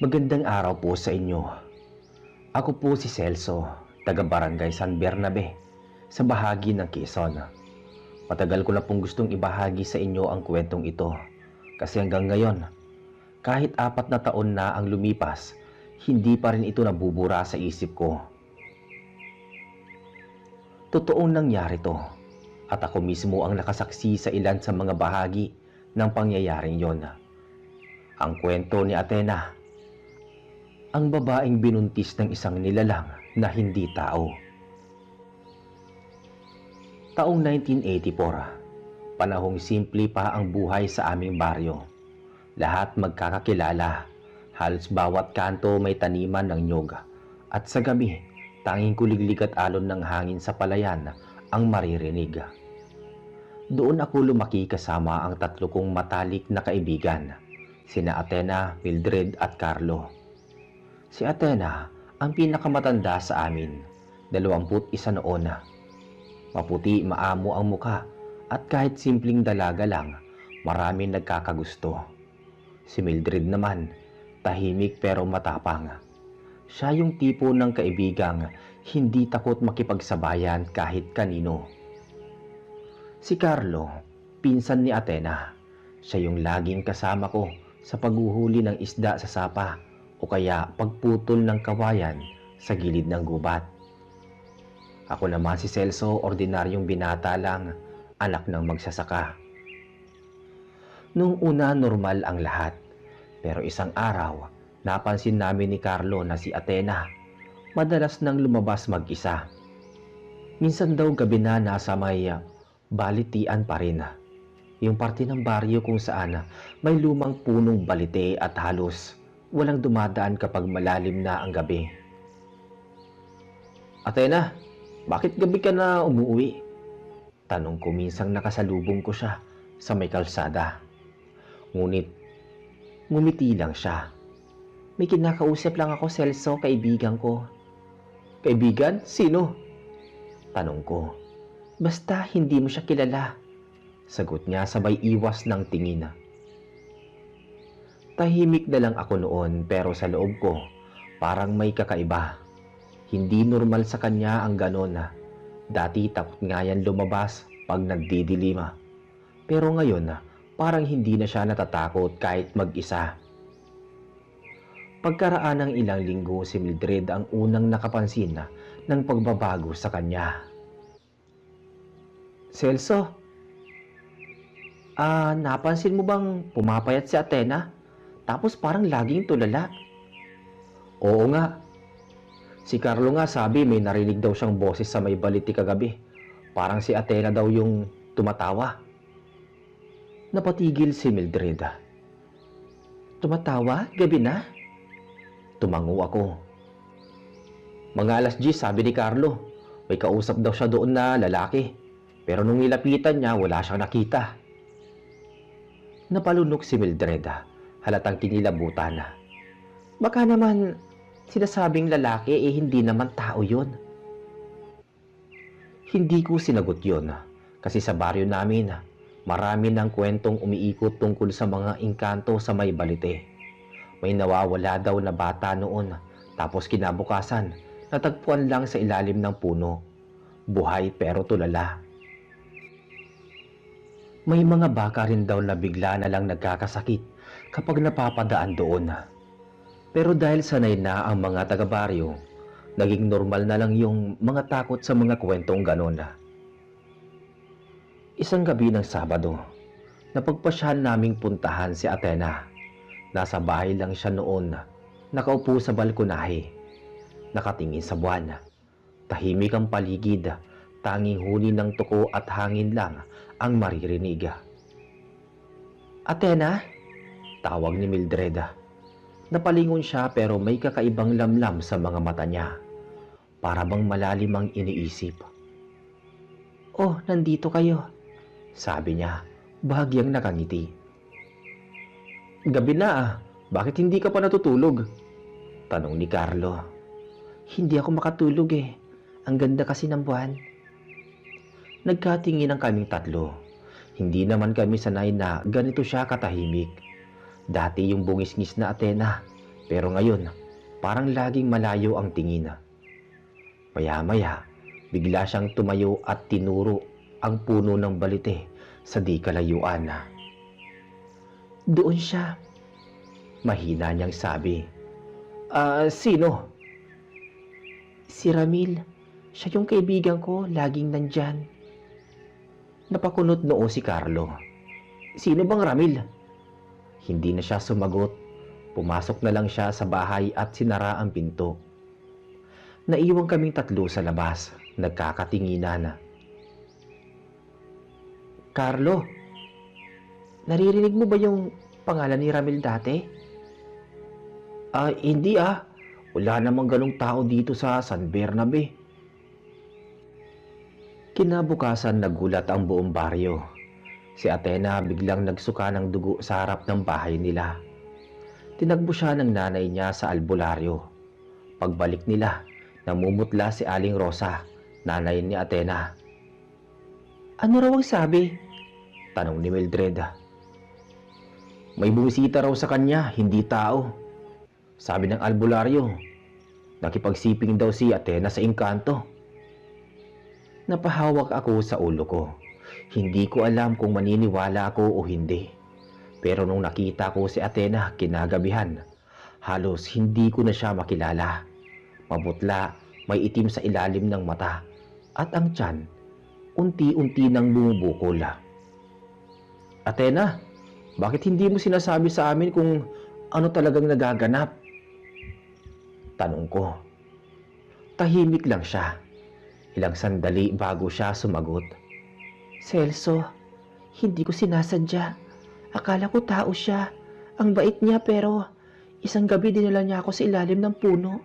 Magandang araw po sa inyo. Ako po si Celso, taga-barangay San Bernabe, sa bahagi ng Quezon. Matagal ko na pong gustong ibahagi sa inyo ang kwentong ito. Kasi hanggang ngayon, kahit 4 na taon na ang lumipas, hindi pa rin ito nabubura sa isip ko. Totoong nangyari to, at ako mismo ang nakasaksi sa ilan sa mga bahagi ng pangyayaring yon. Ang kwento ni Athena, ang babaeng binuntis ng isang nilalang na hindi tao. Taong 1984, panahong simple pa ang buhay sa aming baryo. Lahat magkakakilala, halos bawat kanto may taniman ng nyog, at sa gabi, tanging kuliglig at alon ng hangin sa palayan ang maririnig. Doon ako lumaki kasama ang 3 kong matalik na kaibigan, sina Athena, Mildred at Carlo. Si Athena ang pinakamatanda sa amin, 21 noon. Maputi, maamo ang muka at kahit simpleng dalaga lang, maraming nagkakagusto. Si Mildred naman, tahimik pero matapang. Siya yung tipo ng kaibigang hindi takot makipagsabayan kahit kanino. Si Carlo, pinsan ni Athena. Siya yung laging kasama ko sa paghuhuli ng isda sa sapa o kaya pagputol ng kawayan sa gilid ng gubat. Ako naman si Celso, ordinaryong binata lang, anak ng magsasaka. Nung una normal ang lahat, pero isang araw, napansin namin ni Carlo na si Athena madalas nang lumabas mag-isa. Minsan daw gabi na nasa may balitian pa rin. Yung parte ng baryo kung saan may lumang punong balite at halos walang dumadaan kapag malalim na ang gabi. Athena, bakit gabi ka na umuwi? Tanong ko minsang nakasalubong ko siya sa may kalsada. Ngunit, ngumiti lang siya. May kinakausap lang ako, Celso, kaibigan ko. Kaibigan? Sino? Tanong ko. Basta hindi mo siya kilala. Sagot niya sabay iwas ng tingin. Tahimik na lang ako noon pero sa loob ko parang may kakaiba. Hindi normal sa kanya ang ganon. Dati takot nga yan lumabas pag nagdidilima. Pero ngayon parang hindi na siya natatakot kahit mag-isa. Pagkaraan ng ilang linggo, si Mildred ang unang nakapansin ng pagbabago sa kanya. Celso, napansin mo bang pumapayat si Athena? Tapos parang laging tulala. Oo nga. Si Carlo nga sabi may narinig daw siyang boses sa may baliti kagabi. Parang si Athena daw yung tumatawa. Napatigil si Mildred. Tumatawa? Gabi na? Tumango ako. Mga alas 10 sabi ni Carlo. May kausap daw siya doon na lalaki. Pero nung nilapitan niya wala siyang nakita. Napalunok si Mildred. Halatang kinilabutan. Baka naman sinasabing lalaki hindi naman tao yun. Hindi ko sinagot yun kasi sa baryo namin marami ng kwentong umiikot tungkol sa mga engkanto sa may balite. May nawawala daw na bata noon tapos kinabukasan natagpuan lang sa ilalim ng puno. Buhay pero tulala. May mga baka rin daw na bigla na lang nagkakasakit kapag napapadaan doon. Pero dahil sanay na ang mga taga-baryo, naging normal na lang yung mga takot sa mga kwentong ganon. Isang gabi ng Sabado, napagpasyahan naming puntahan si Athena. Nasa bahay lang siya noon, nakaupo sa balkonahe, nakatingin sa buwan. Tahimik ang paligid, tanging huni ng tuko at hangin lang ang maririnig. Athena? Tawag ni Mildred. Napalingon siya pero may kakaibang lamlam sa mga mata niya. Para bang malalim ang iniisip. Oh, nandito kayo. Sabi niya, bahagyang nakangiti. Gabi na bakit hindi ka pa natutulog? Tanong ni Carlo. Hindi ako makatulog Ang ganda kasi ng buwan. Nagkatingin ang kaming 3. Hindi naman kami sanay na ganito siya katahimik. Dati yung bungis-ngis na Athena, Pero ngayon, parang laging malayo ang tingin. Maya-maya, bigla siyang tumayo at tinuro ang puno ng balite sa di kalayuan. Doon siya. Mahina niyang sabi. Sino? Si Ramil. Siya yung kaibigan ko, laging nandyan. Napakunot noo si Carlo. Sino bang Ramil? Hindi na siya sumagot. Pumasok na lang siya sa bahay at sinara ang pinto. Naiwan kaming tatlo sa labas, nagkakatinginan. Carlo, naririnig mo ba yung pangalan ni Ramil dati? Hindi ah. Wala namang ganong tao dito sa San Bernabe. Kinabukasan nagulat ang buong baryo. Si Athena biglang nagsuka ng dugo sa harap ng bahay nila. Tinagbo siya ng nanay niya sa albularyo. Pagbalik nila, namumutla si Aling Rosa, nanay ni Athena. Ano raw ang sabi? Tanong ni Mildred. May bumisita raw sa kanya, hindi tao. Sabi ng albularyo, nakipagsiping daw si Athena sa engkanto. Napahawak ako sa ulo ko. Hindi ko alam kung maniniwala ako o hindi. Pero nung nakita ko si Athena kinagabihan, halos hindi ko na siya makilala. Mabutla, may itim sa ilalim ng mata, at ang tiyan, unti-unti nang bumubukol. Athena, bakit hindi mo sinasabi sa amin kung ano talagang nagaganap? Tanong ko. Tahimik lang siya. Ilang sandali bago siya sumagot. Celso, hindi ko sinasadya. Akala ko tao siya. Ang bait niya pero isang gabi dinala niya ako sa ilalim ng puno.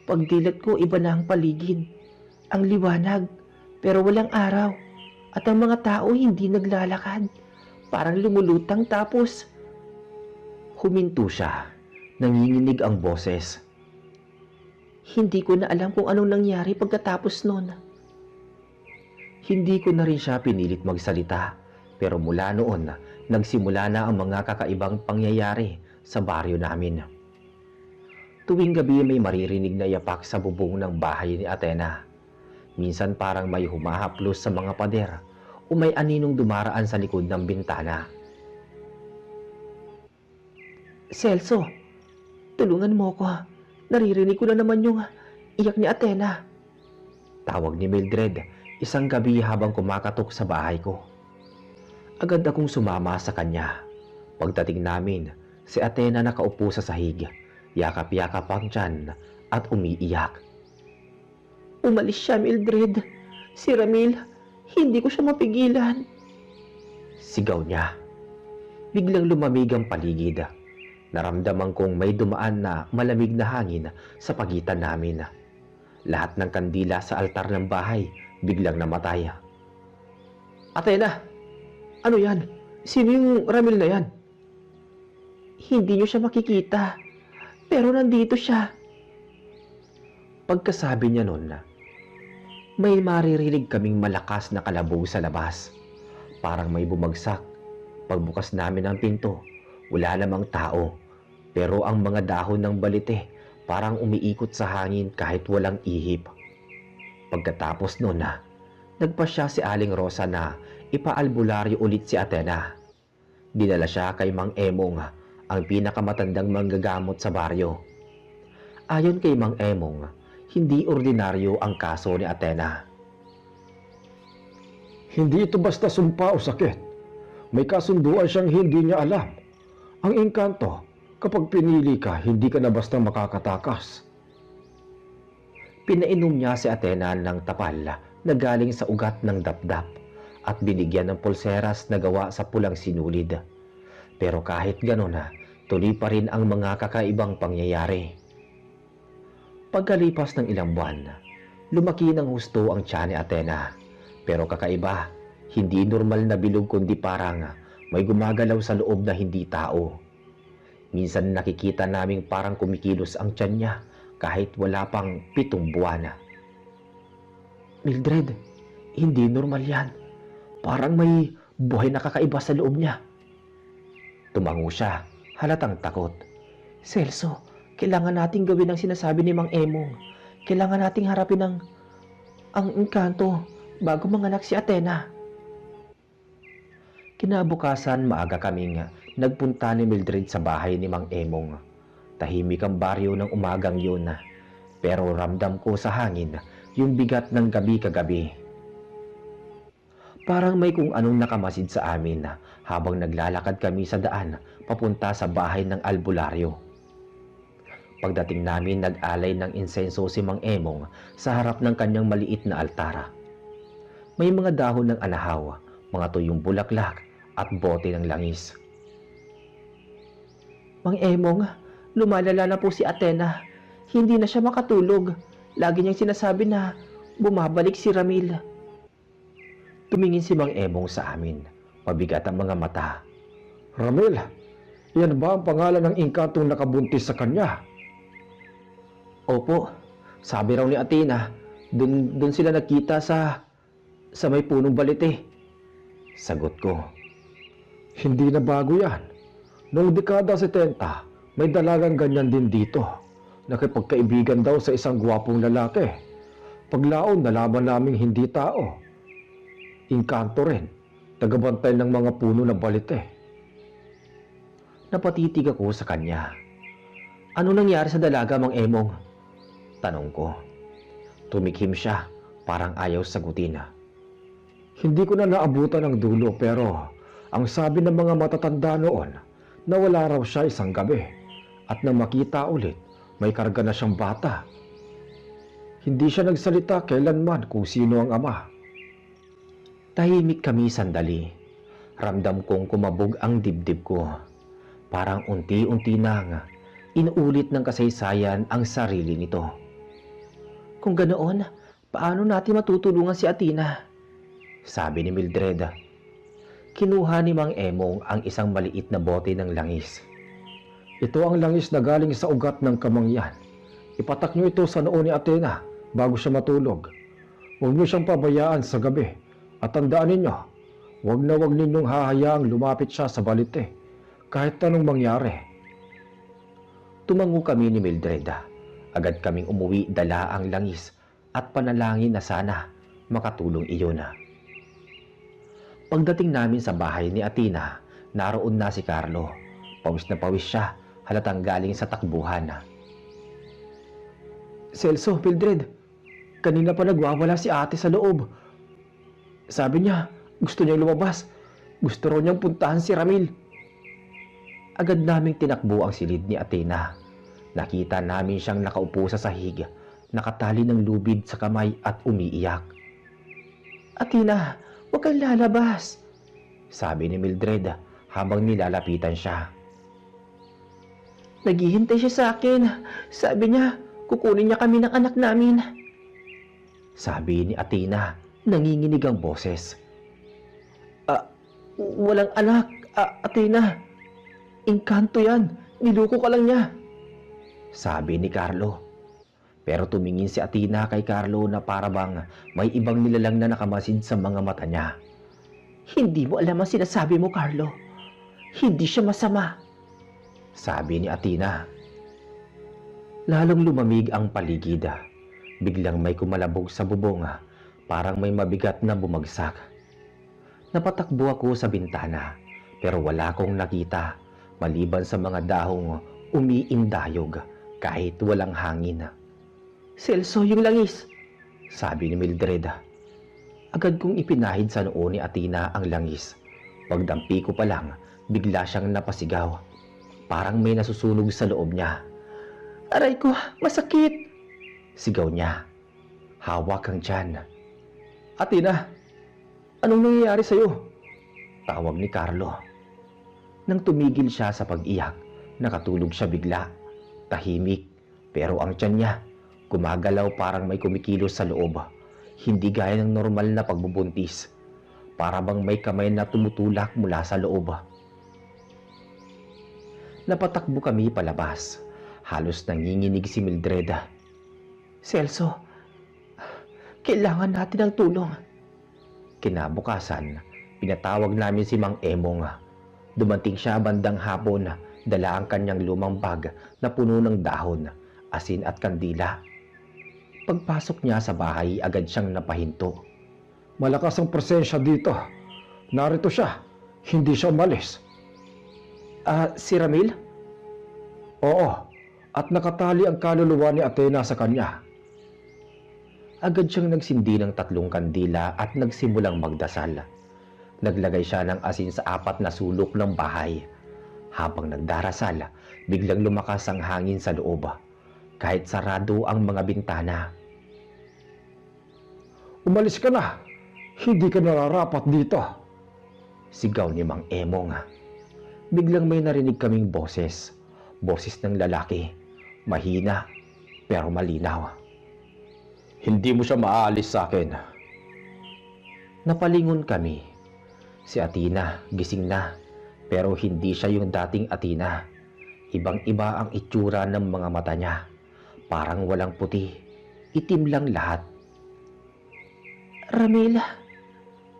Pagdilat ko iba na ang paligid. Ang liwanag pero walang araw. At ang mga tao hindi naglalakad. Parang lumulutang tapos huminto siya. Nanginginig ang boses. Hindi ko na alam kung anong nangyari pagkatapos nun. Hindi ko na rin siya pinilit magsalita, pero mula noon, nagsimula na ang mga kakaibang pangyayari sa baryo namin. Tuwing gabi may maririnig na yapak sa bubong ng bahay ni Athena. Minsan parang may humahaplos sa mga pader o may aninong dumaraan sa likod ng bintana. Celso, tulungan mo ko. Naririnig ko na naman yung iyak ni Athena. Tawag ni Mildred, isang gabi habang kumakatok sa bahay ko. Agad akong sumama sa kanya. Pagdating namin, si Athena nakaupo sa sahig, yakap-yakap ang tiyan at umiiyak. Umalis siya, Mildred. Si Ramil, hindi ko siya mapigilan. Sigaw niya. Biglang lumamig ang paligid. Naramdaman kong may dumaan na malamig na hangin sa pagitan namin. Lahat ng kandila sa altar ng bahay biglang namatay. Athena, ano yan? Sino yung Ramil na yan? Hindi niyo siya makikita, pero nandito siya. Pagkasabi niya nun, may maririnig kaming malakas na kalabog sa labas. Parang may bumagsak. Pagbukas namin ng pinto, wala namang tao. Pero ang mga dahon ng balite parang umiikot sa hangin kahit walang ihip. Pagkatapos nun nagpasya si Aling Rosa na ipaalbularyo ulit si Athena. Dinala siya kay Mang Emong, ang pinakamatandang manggagamot sa baryo. Ayon kay Mang Emong, hindi ordinaryo ang kaso ni Athena. Hindi ito basta sumpa o sakit. May kasunduan siyang hindi niya alam. Ang engkanto, kapag pinili ka, hindi ka na basta makakatakas. Pinainom niya si Athena ng tapal na galing sa ugat ng dapdap at binigyan ng pulseras na gawa sa pulang sinulid. Pero kahit gano'n tuloy pa rin ang mga kakaibang pangyayari. Pagkalipas ng ilang buwan, lumaki ng husto ang tiyan ni Athena. Pero kakaiba, hindi normal na bilog kundi parang may gumagalaw sa loob na hindi tao. Minsan nakikita naming parang kumikilos ang tiyan niya kahit wala pang 7 buwan. Mildred, hindi normal yan. Parang may buhay na kakaiba sa loob niya. Tumango siya, halatang takot. Celso, Kailangan nating gawin ang sinasabi ni Mang Emong. Kailangan nating harapin ang engkanto bago manganak si Athena. Kinabukasan maaga kaming nagpunta ni Mildred sa bahay ni Mang Emong. Tahimik ang baryo ng umagang yun, pero ramdam ko sa hangin yung bigat ng gabi kagabi. Parang may kung anong nakamasid sa amin habang naglalakad kami sa daan papunta sa bahay ng albularyo. Pagdating namin, nag-alay ng insenso si Mang Emong sa harap ng kanyang maliit na altara. May mga dahon ng anahaw, mga tuyong bulaklak at bote ng langis. Mang Emong, lumalala na po si Athena. Hindi na siya makatulog. Lagi niyang sinasabi na bumabalik si Ramil. Tumingin si Mang Emong sa amin. Mabigat ang mga mata. Ramil, yan ba ang pangalan ng engkantong nakabuntis sa kanya? Opo, sabi raw ni Athena, dun sila nakita sa may punong balite. Sagot ko. Hindi na bago yan. Noong dekada 70, may dalagang ganyan din dito. Nakipagkaibigan daw sa isang gwapong lalaki. Paglaon, nalaman naming hindi tao. Engkanto rin, tagabantay ng mga puno na balite. Napatitig ako sa kanya. Ano nangyari sa dalaga, Mang Emong? Tanong ko. Tumikhim siya, parang ayaw sagutin. Hindi ko na naabutan ang dulo pero ang sabi ng mga matatanda noon, nawala raw siya isang gabi at nang makita ulit, may karga na siyang bata. Hindi siya nagsalita kailanman kung sino ang ama. Tahimik kami sandali. Ramdam kong kumabog ang dibdib ko. Parang unti-unti nang inuulit ng kasaysayan ang sarili nito. Kung ganoon, paano natin matutulungan si Athena? Sabi ni Mildred. Kinuha ni Mang Emong ang isang maliit na bote ng langis. Ito ang langis na galing sa ugat ng kamangyan. Ipatak niyo ito sa noo ni Athena bago siya matulog. Huwag niyo siyang pabayaan sa gabi. At tandaan ninyo, huwag ninyong hahayaang lumapit siya sa balite kahit anong mangyari. Tumango kami ni Mildred. Agad kaming umuwi, dala ang langis at panalangin na sana makatulong iyon. Pagdating namin sa bahay ni Athena, naroon na si Carlo. Pawis na pawis siya, halatang galing sa takbuhan. Celso, Mildred, kanina pa nagwawala si ate sa loob. Sabi niya, gusto niyang lumabas. Gusto raw niyang puntahan si Ramil. Agad naming tinakbo ang silid ni Athena. Nakita namin siyang nakaupo sa sahig, nakatali ng lubid sa kamay at umiiyak. Athena, huwag kang lalabas, sabi ni Mildred habang nilalapitan siya. Naghihintay siya sa akin. Sabi niya, kukunin niya kami ng anak namin. Sabi ni Athena, nanginginig ang boses. Walang anak, Athena. Engkanto yan. Niluko ka lang niya. Sabi ni Carlo. Pero tumingin si Athena kay Carlo na para bang may ibang nilalang na nakamasid sa mga mata niya. Hindi mo alam ang sinasabi mo, Carlo. Hindi siya masama. Sabi ni Athena. Lalong lumamig ang paligid. Biglang may kumalabog sa bubong, parang may mabigat na bumagsak. Napatakbo ako sa bintana, pero wala akong nakita maliban sa mga dahong umiindayog kahit walang hangin. Celso, yung langis, sabi ni Mildred. Agad kong ipinahid sa noo ni Athena ang langis. Pagdampi ko pa lang, bigla siyang napasigaw. Parang may nasusunog sa loob niya. Aray ko, masakit! Sigaw niya. Hawak ang tiyan. Athena, anong nangyayari sa'yo? Tawag ni Carlo. Nang tumigil siya sa pag-iyak, nakatulog siya bigla. Tahimik, pero ang tiyan niya, gumagalaw parang may kumikilos sa loob. Hindi gaya ng normal na pagbubuntis. Para bang may kamay na tumutulak mula sa loob. Napatakbo kami palabas. Halos nanginginig si Mildred. Celso, kailangan natin ng tulong. Kinabukasan, pinatawag namin si Mang Emong. Dumating siya bandang hapon, Dala ang kanyang lumang bag na puno ng dahon, asin at kandila. Pagpasok niya sa bahay, agad siyang napahinto. Malakas ang presensya dito. Narito siya. Hindi siya umalis. Si Ramil? Oo, at nakatali ang kaluluwa ni Athena sa kanya. Agad siyang nagsindi ng 3 kandila at nagsimulang magdasal. Naglagay siya ng asin sa 4 na sulok ng bahay. Habang nagdarasal, biglang lumakas ang hangin sa loob, kahit sarado ang mga bintana. Umalis ka na. Hindi ka nararapat dito. Sigaw ni Mang Emong. Biglang may narinig kaming boses. Boses ng lalaki. Mahina, pero malinaw. Hindi mo siya maaalis sa akin. Napalingon kami. Si Athena, gising na. Pero hindi siya yung dating Athena. Ibang-iba ang itsura ng mga mata niya. Parang walang puti. Itim lang lahat. Ramil,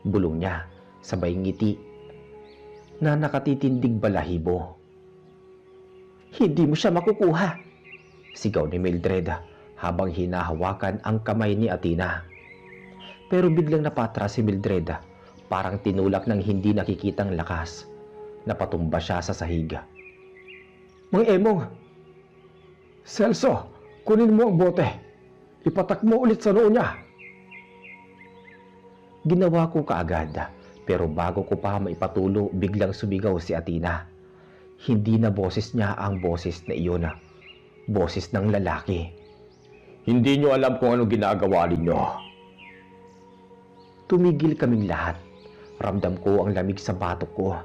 Bulong niya, sabay ngiti na nakatitindig balahibo. hindi mo siya makukuha. Sigaw ni Mildred habang hinahawakan ang kamay ni Athena. Pero biglang napatras si Mildred, parang tinulak ng hindi nakikitang lakas. Napatumba siya sa sahig. Mang Emong! Celso, kunin mo ang bote. Ipatak mo ulit sa noo niya. Ginawa ko kaagad, pero bago ko pa maipatulo, biglang sumigaw si Athena. Hindi na boses niya ang boses na iyon. Boses ng lalaki. Hindi niyo alam kung ano ginagawa ninyo. Tumigil kaming lahat. Ramdam ko ang lamig sa batok ko.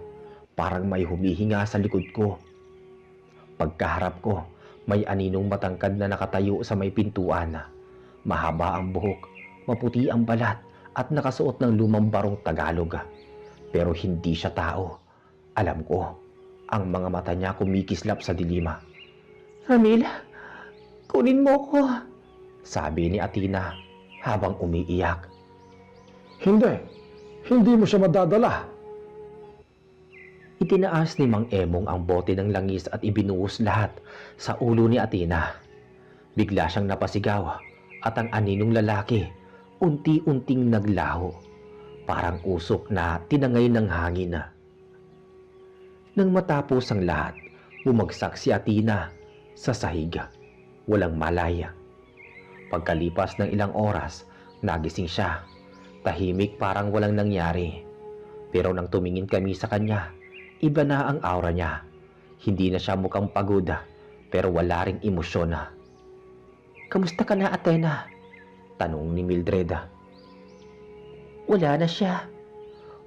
Parang may humihinga sa likod ko. Pagkaharap ko, may aninong matangkad na nakatayo sa may pintuan. Mahaba ang buhok, maputi ang balat, at nakasuot ng lumang barong Tagalog. Pero hindi siya tao. Alam ko, ang mga mata niya kumikislap sa dilima. Ramil, kunin mo ko. Sabi ni Athena habang umiiyak. Hindi mo siya madadala. Itinaas ni Mang Emong ang bote ng langis at ibinuhos lahat sa ulo ni Athena. Bigla siyang napasigaw at ang aninong lalaki unti-unting naglaho, parang usok na tinangay ng hangin. Nang matapos ang lahat, bumagsak si Athena sa sahig. Walang malaya. Pagkalipas ng ilang oras, nagising siya. Tahimik, parang walang nangyari. Pero nang tumingin kami sa kanya, iba na ang aura niya. Hindi na siya mukhang pagod, pero wala ring emosyon. Kamusta ka na, Athena? Tanong ni Mildred. Wala na siya.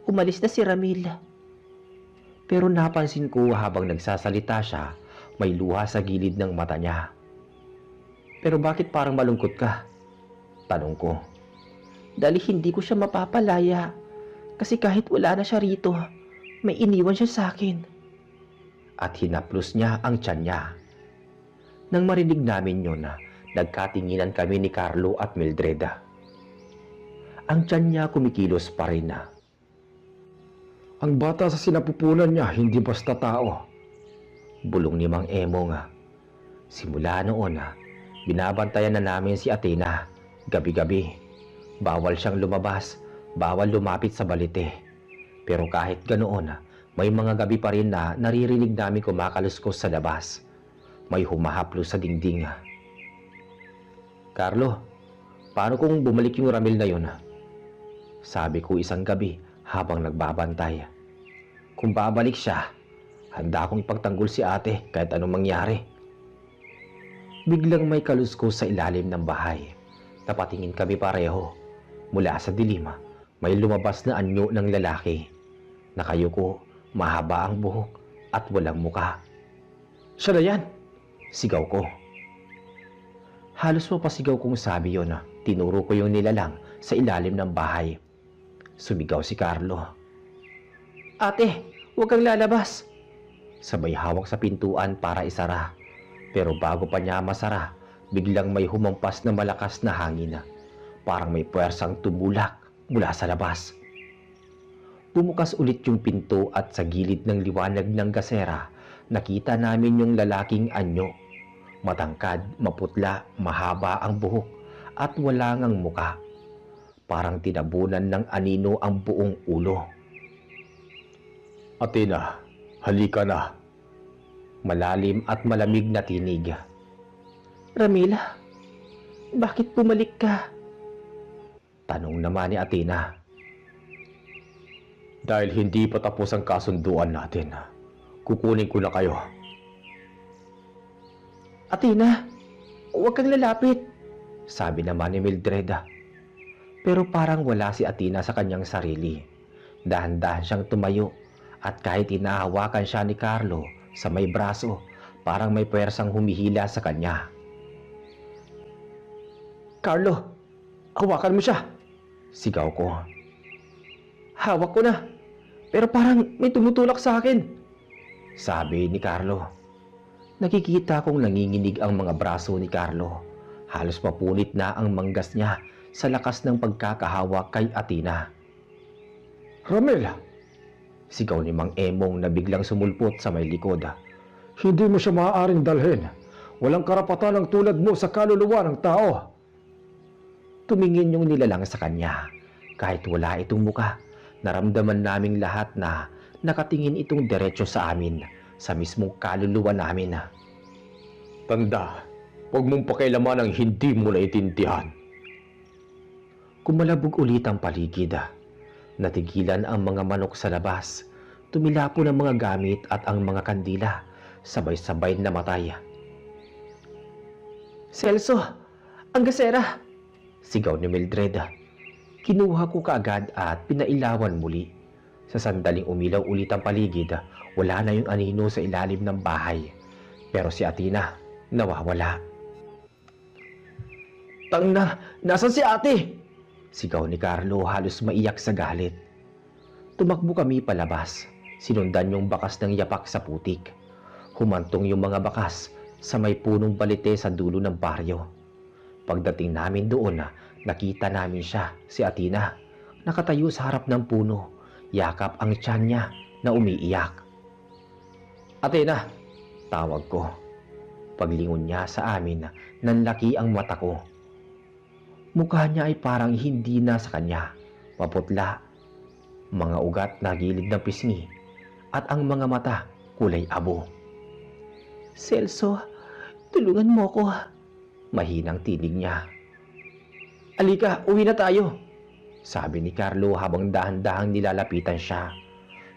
Umalis na si Ramil. Pero napansin ko habang nagsasalita siya, may luha sa gilid ng mata niya. Pero bakit parang malungkot ka? Tanong ko. Dahil hindi ko siya mapapalaya. Kasi kahit wala na siya rito, may iniwan siya sa akin. At hinaplos niya ang tiyan niya. Nang marinig namin yun, nagkatinginan kami ni Carlo at Mildred. Ang tiyan niya kumikilos pa rin. Ang bata sa sinapupunan niya hindi basta tao. Bulong ni Mang Emong. Simula noon, binabantayan na namin si Athena. Gabi-gabi. Bawal siyang lumabas, bawal lumapit sa balite. Pero kahit ganoon, may mga gabi pa rin na naririnig namin kumakaluskos sa labas. May humahaplo sa dingding. Carlo, paano kung bumalik yung Ramil na yun? Sabi ko isang gabi habang nagbabantay. Kung babalik siya, handa akong ipagtanggol si ate kahit anong mangyari. Biglang may kaluskos sa ilalim ng bahay. Napatingin kami pareho. Mula sa dilim, may lumabas na anyo ng lalaki. Nakayuko, mahaba ang buhok at walang muka. Siya na yan. Sigaw ko. Halos mapasigaw kong sabi yon. Tinuro ko yung nilalang sa ilalim ng bahay. Sumigaw si Carlo. Ate, huwag kang lalabas. Sabay hawak sa pintuan para isara. Pero bago pa niya masara, biglang may humampas na malakas na hangin. Parang may puwersang tumulak mula sa labas. Bumukas ulit yung pinto at sa gilid ng liwanag ng gasera, Nakita namin yung lalaking anyo. Matangkad, maputla, mahaba ang buhok at wala ngang muka. Parang tinabunan ng anino ang buong ulo. Athena, halika na. Malalim at malamig na tinig. Ramila, bakit bumalik ka? Tanong naman ni Athena. Dahil hindi pa tapos ang kasunduan natin, kukunin ko na kayo. Athena, huwag kang lalapit. Sabi naman ni Mildred. Pero parang wala si Athena sa kanyang sarili. Dahan-dahan siyang tumayo at kahit hinahawakan siya ni Carlo sa may braso, parang may puwersang humihila sa kanya. Carlo, hawakan mo siya. Sigaw ko. Hawak ko na. Pero parang may tumutulak sa akin. Sabi ni Carlo. Nakikita kong nanginginig ang mga braso ni Carlo. Halos mapunit na ang manggas niya sa lakas ng pagkakahawak kay Athena. Ramil, Sigaw ni Mang Emong na biglang sumulpot sa may likod. hindi mo siya maaaring dalhin. Walang karapatan ang tulad mo sa kaluluwa ng tao. Tumingin yung nilalang sa kanya. Kahit wala itong muka, naramdaman naming lahat na nakatingin itong diretso sa amin, sa mismong kaluluwa namin. Tanda, huwag mong pakialaman ang hindi mo naiintindihan. Kumalabog ulit ang paligid. Natigilan ang mga manok sa labas. Tumilapo ng mga gamit at ang mga kandila. Sabay-sabay namatay. Celso, ang gasera. Sigaw ni Mildred. Kinuha ko kaagad at pinailawan muli. Sa sandaling umilaw ulit ang paligid, wala na yung anino sa ilalim ng bahay. Pero si Athena, nawawala. Tangna, nasan si ate? Sigaw ni Carlo halos maiyak sa galit. Tumakbo kami palabas. Sinundan yung bakas ng yapak sa putik. Humantong yung mga bakas sa may punong balite sa dulo ng baryo. Pagdating namin doon, nakita namin siya, si Athena, nakatayo sa harap ng puno. Yakap ang tiyan niya na umiiyak. Athena, tawag ko. Paglingon niya sa amin, nanlaki ang mata ko. Mukha niya ay parang hindi na sa kanya, maputla, mga ugat na gilid ng pisngi, at ang mga mata kulay abo. Celso, tulungan mo ko. Mahinang tinig niya. Alika, uwi na tayo. Sabi ni Carlo habang dahan-dahang nilalapitan siya.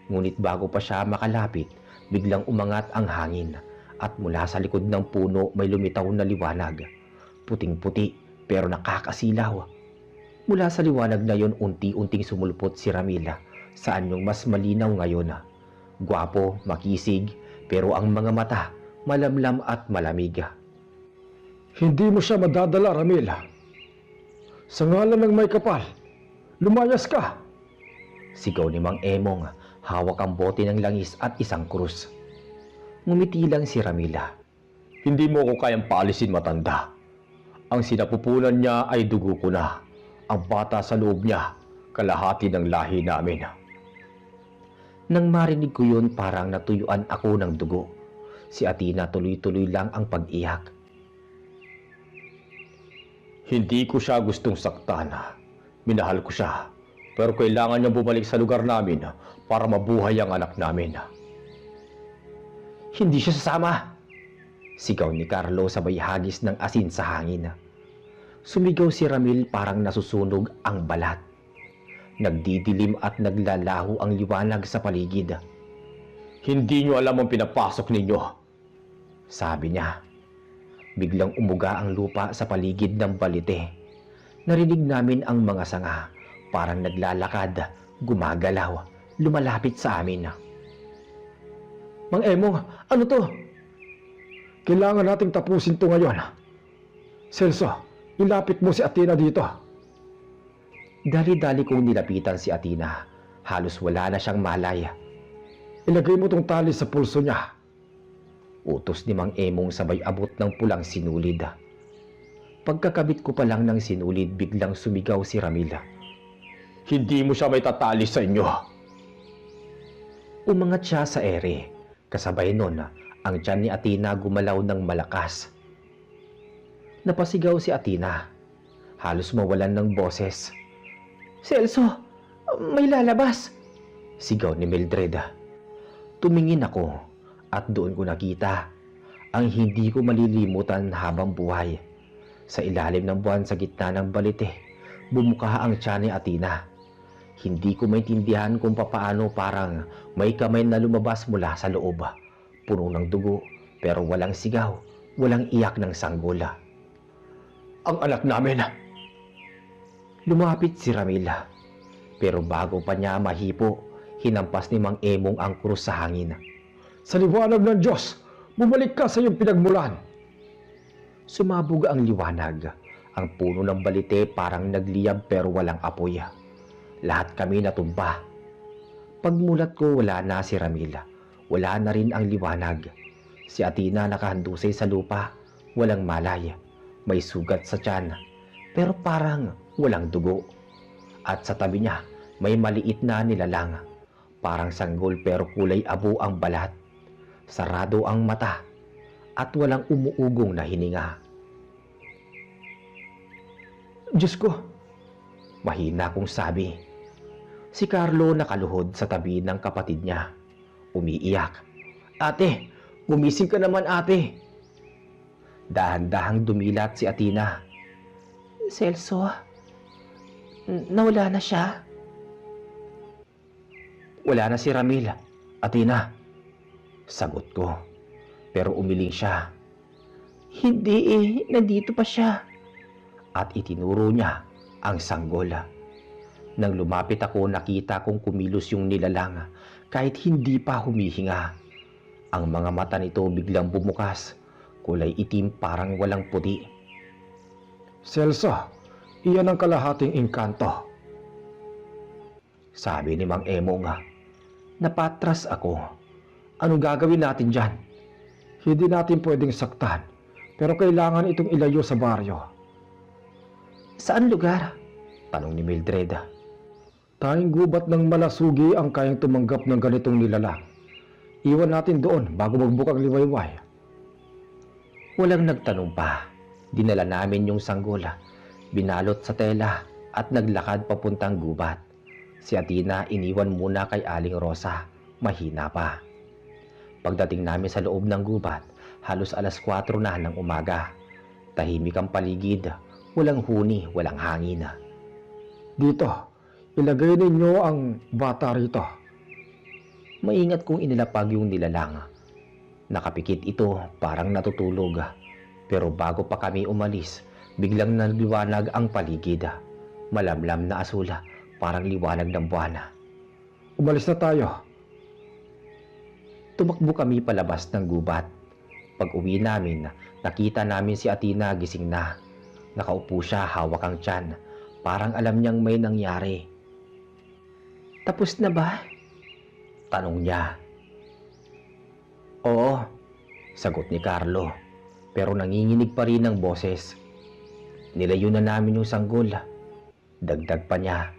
Ngunit bago pa siya makalapit, biglang umangat ang hangin at mula sa likod ng puno may lumitaw na liwanag. Puting-puti pero nakakasilaw. Mula sa liwanag na yon unti-unting sumulpot si Ramila sa anyong mas malinaw ngayon. Gwapo, makisig, pero ang mga mata malamlam at malamig. Hindi mo siya madadala, Ramil. Sa ngalan ng may kapal, lumayas ka. Sigaw ni Mang Emong, hawak ang bote ng langis at isang krus. Ngumiti lang si Ramila. Hindi mo ko kayang paalisin, matanda. Ang sinapupunan niya ay dugo ko na. Ang bata sa loob niya, kalahati ng lahi namin. Nang marinig ko yun, parang natuyuan ako ng dugo. Si Athena tuloy-tuloy lang ang pag-iyak. Hindi ko siya gustong saktan. Minahal ko siya. Pero kailangan niya bumalik sa lugar namin para mabuhay ang anak namin. Hindi siya sasama! Sigaw ni Carlo sabay hagis ng asin sa hangin. Sumigaw si Ramil parang nasusunog ang balat. Nagdidilim at naglalaho ang liwanag sa paligid. Hindi niyo alam ang pinapasok ninyo, sabi niya. Biglang umuga ang lupa sa paligid ng balite. Narinig namin ang mga sanga, parang naglalakad, gumagalaw, lumalapit sa amin. Mang Emong, ano to? Kailangan nating tapusin to ngayon. Celso, ilapit mo si Athena dito. Dali-dali kong nilapitan si Athena. Halos wala na siyang malay. Ilagay mo tong tali sa pulso niya. Utos ni Mang Emong sabay abot ng pulang sinulid. Pagkakabit ko pa lang ng sinulid, biglang sumigaw si Ramila. Hindi mo siya may tatali sa inyo. Umangat siya sa ere. Kasabay nun, Ang tiyan ni Athena gumalaw ng malakas. Napasigaw si Athena. Halos mawalan ng boses. Celso, may lalabas. Sigaw ni Mildred. Tumingin ako at doon ko nakita ang hindi ko malilimutan habang buhay. Sa ilalim ng buwan sa gitna ng balite, bumuka ang tiyan ni Athena. Hindi ko maintindihan kung papaano parang may kamay na lumabas mula sa loob. Puno ng dugo pero walang sigaw, walang iyak ng sanggol. Ang anak namin! Lumapit si Ramila. Pero bago pa niya mahipo, hinampas ni Mang Emong ang krus sa hangin. Sa liwanag ng Diyos, bumalik ka sa iyong pinagmulan. Sumabog ang liwanag. Ang puno ng balite parang nagliyab pero walang apoy. Lahat kami natumba. Pagmulat ko, wala na si Ramila. Wala na rin ang liwanag. Si Athena nakahandusay sa lupa. Walang malay. May sugat sa tiyan. Pero parang walang dugo. At sa tabi niya, may maliit na nilalang. Parang sanggol pero kulay abo ang balat. Sarado ang mata. At walang umuugong na hininga. Diyos ko, Mahina kong sabi. Si Carlo nakaluhod sa tabi ng kapatid niya. Umiiyak. Ate, gumising ka naman ate. Dahan-dahang dumilat si Athena. Celso, nawala na siya. Wala na si Ramil. Athena. Sagot ko. Pero umiling siya. Hindi nandito pa siya. At itinuro niya ang sanggol. Nang lumapit ako, nakita kong kumilos yung nilalang kahit hindi pa humihinga. Ang mga mata nito biglang bumukas. Kulay itim parang walang puti. Celso, iyan ang kalahating engkanto. Sabi ni Mang Emong. Napatras ako. Ano gagawin natin dyan? Hindi natin pwedeng saktan, pero kailangan itong ilayo sa baryo. Saan lugar? Tanong ni Mildred. Tayong gubat ng malasugi ang kayang tumanggap ng ganitong nilalang. Iwan natin doon bago magbukang liwayway. Walang nagtanong pa. Dinala namin yung sanggol, binalot sa tela at naglakad papuntang gubat. Si Athena iniwan muna kay Aling Rosa, mahina pa. Pagdating namin sa loob ng gubat, halos 4:00 na ng umaga. Tahimik ang paligid, walang huni, walang hangin. Dito, ilagay ninyo ang bata rito. Maingat kong inilapag yung nilalang. Nakapikit ito, parang natutulog. Pero bago pa kami umalis, biglang naliwanag ang paligid. Malamlam na asul, parang liwanag ng buwan. Umalis na tayo. Tumakbo kami palabas ng gubat. Pag-uwi namin, nakita namin si Athena gising na. Nakaupo siya, hawak ang tiyan. Parang alam niyang may nangyari. Tapos na ba? Tanong niya. Oo, sagot ni Carlo. Pero nanginginig pa rin ang boses. Nilayo na namin yung sanggol. Dagdag pa niya.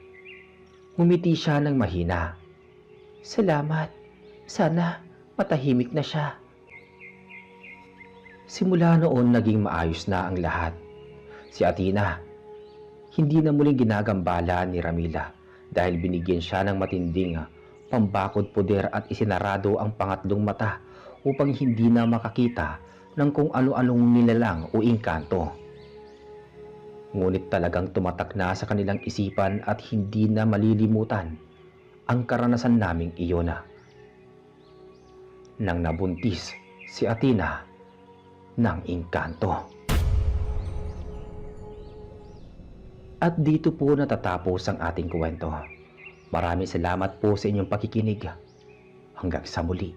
Ngumiti siya ng mahina. Salamat. Sana matahimik na siya. Simula noon naging maayos na ang lahat. Si Athena, hindi na muling ginagambala ni Ramila dahil binigyan siya ng matinding pambakod poder at isinarado ang pangatlong mata upang hindi na makakita ng kung ano-anong nilalang o engkanto. Ngunit talagang tumatak na sa kanilang isipan at hindi na malilimutan ang karanasan naming iyon. Nang nabuntis si Athena ng engkanto. At dito po natatapos ang ating kwento. Maraming salamat po sa inyong pakikinig. Hanggang sa muli.